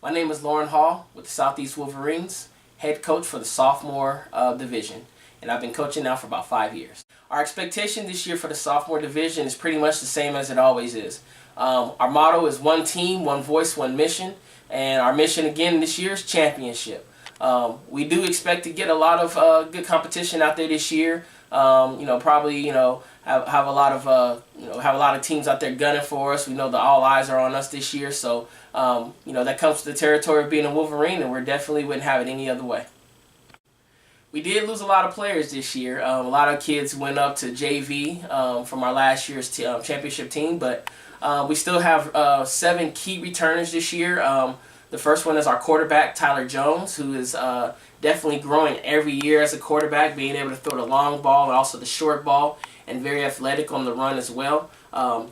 My name is Lauren Hall with the Southeast Wolverines, head coach for the sophomore division, and I've been coaching now for about 5 years. Our expectation this year for the sophomore division is pretty much the same as it always is. Our motto is one team, one voice, one mission, and our mission again this year is championship. We do expect to get a lot of good competition out there this year. Probably have a lot of teams out there gunning for us. We know that all eyes are on us this year, so that comes to the territory of being a Wolverine, and we definitely wouldn't have it any other way. We did lose a lot of players this year. A lot of kids went up to JV from our last year's championship team, but we still have 7 key returners this year. The first one is our quarterback, Tyler Jones, who is definitely growing every year as a quarterback, being able to throw the long ball and also the short ball, and very athletic on the run as well.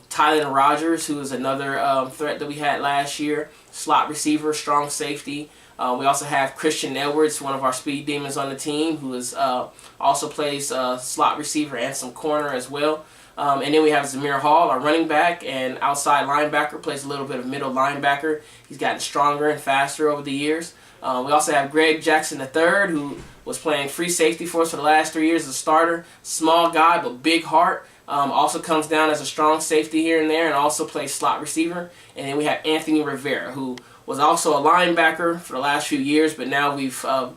Tyler Rogers, who is another threat that we had last year, slot receiver, strong safety. We also have Christian Edwards, one of our speed demons on the team, who is also plays slot receiver and some corner as well. And then we have Zamir Hall, our running back and outside linebacker, plays a little bit of middle linebacker. He's gotten stronger and faster over the years. We also have Greg Jackson III, who was playing free safety for us for the last 3 years as a starter. Small guy, but big heart. Also comes down as a strong safety here and there, and also plays slot receiver. And then we have Anthony Rivera, who was also a linebacker for the last few years, but now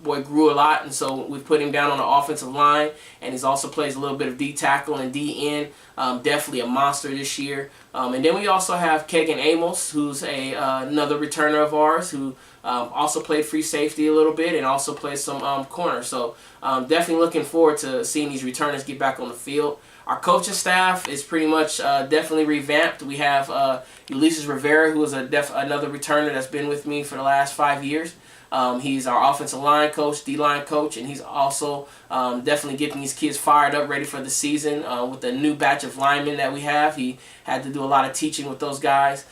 boy grew a lot, and so we've put him down on the offensive line, and he's also plays a little bit of D tackle and D end. Definitely a monster this year. And then we also have Kagan Amos, who's another returner of ours, who also played free safety a little bit and also plays some corner. So definitely looking forward to seeing these returners get back on the field. Our coaching staff is pretty much definitely revamped. We have Ulysses Rivera, who is another returner that's been with me for the last 5 years. He's our offensive line coach, D-line coach, and he's also definitely getting these kids fired up, ready for the season. With the new batch of linemen that we have, he had to do a lot of teaching with those guys.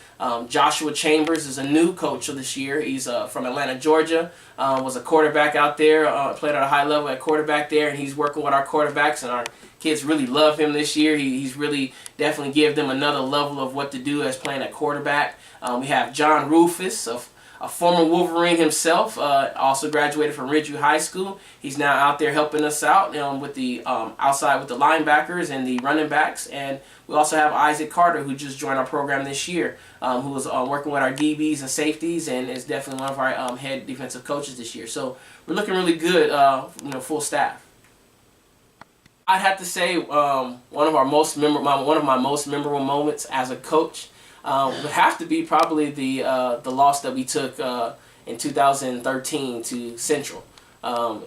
Joshua Chambers is a new coach of this year. He's from Atlanta, Georgia. Was a quarterback out there, played at a high level at quarterback there, and he's working with our quarterbacks, and our kids really love him this year. He's really definitely give them another level of what to do as playing at quarterback. We have John Rufus, a former Wolverine himself, also graduated from Ridgeview High School. He's now out there helping us out with the outside with the linebackers and the running backs. And we also have Isaac Carter, who just joined our program this year, who was working with our DBs and safeties, and is definitely one of our head defensive coaches this year. So we're looking really good, full staff. I'd have to say one of my most memorable moments as a coach would have to be probably the loss that we took in 2013 to Central.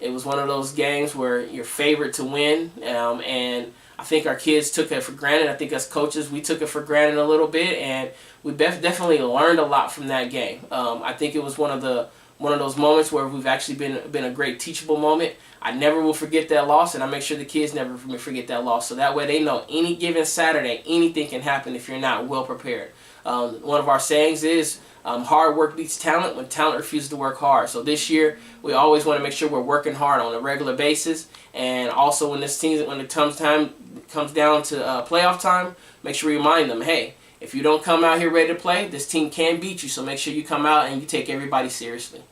It was one of those games where you're favored to win, and I think our kids took it for granted. I think as coaches we took it for granted a little bit, and we definitely learned a lot from that game. I think it was one of those moments where we've actually been a great teachable moment. I never will forget that loss, and I make sure the kids never forget that loss, so that way they know any given Saturday, anything can happen if you're not well prepared. One of our sayings is, hard work beats talent when talent refuses to work hard. So this year, we always want to make sure we're working hard on a regular basis, and also when it comes down to playoff time, make sure we remind them, hey, if you don't come out here ready to play, this team can beat you, so make sure you come out and you take everybody seriously.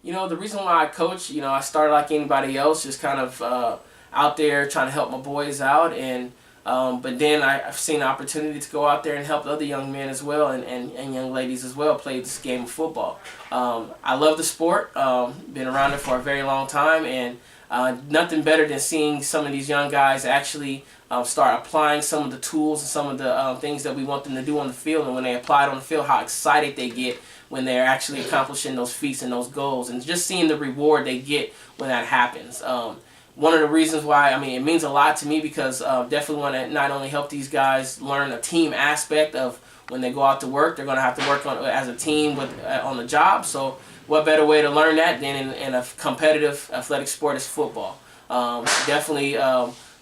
The reason why I coach, I started like anybody else, just kind of out there trying to help my boys out, and but then I've seen an opportunity to go out there and help other young men as well, and young ladies as well play this game of football. I love the sport, been around it for a very long time, and nothing better than seeing some of these young guys actually start applying some of the tools and some of the things that we want them to do on the field, and when they apply it on the field, how excited they get when they're actually accomplishing those feats and those goals, and just seeing the reward they get when that happens. One of the reasons why, it means a lot to me, because definitely want to not only help these guys learn a team aspect of when they go out to work, they're going to have to work as a team on the job. So what better way to learn that than in a competitive athletic sport as football? Definitely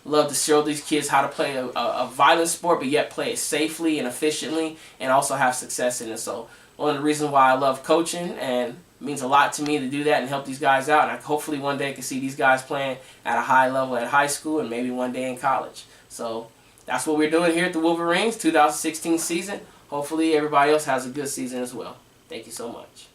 love to show these kids how to play a violent sport, but yet play it safely and efficiently, and also have success in it. So one of the reasons why I love coaching, and it means a lot to me to do that and help these guys out. And hopefully one day I can see these guys playing at a high level at high school, and maybe one day in college. So that's what we're doing here at the Wolverines 2016 season. Hopefully everybody else has a good season as well. Thank you so much.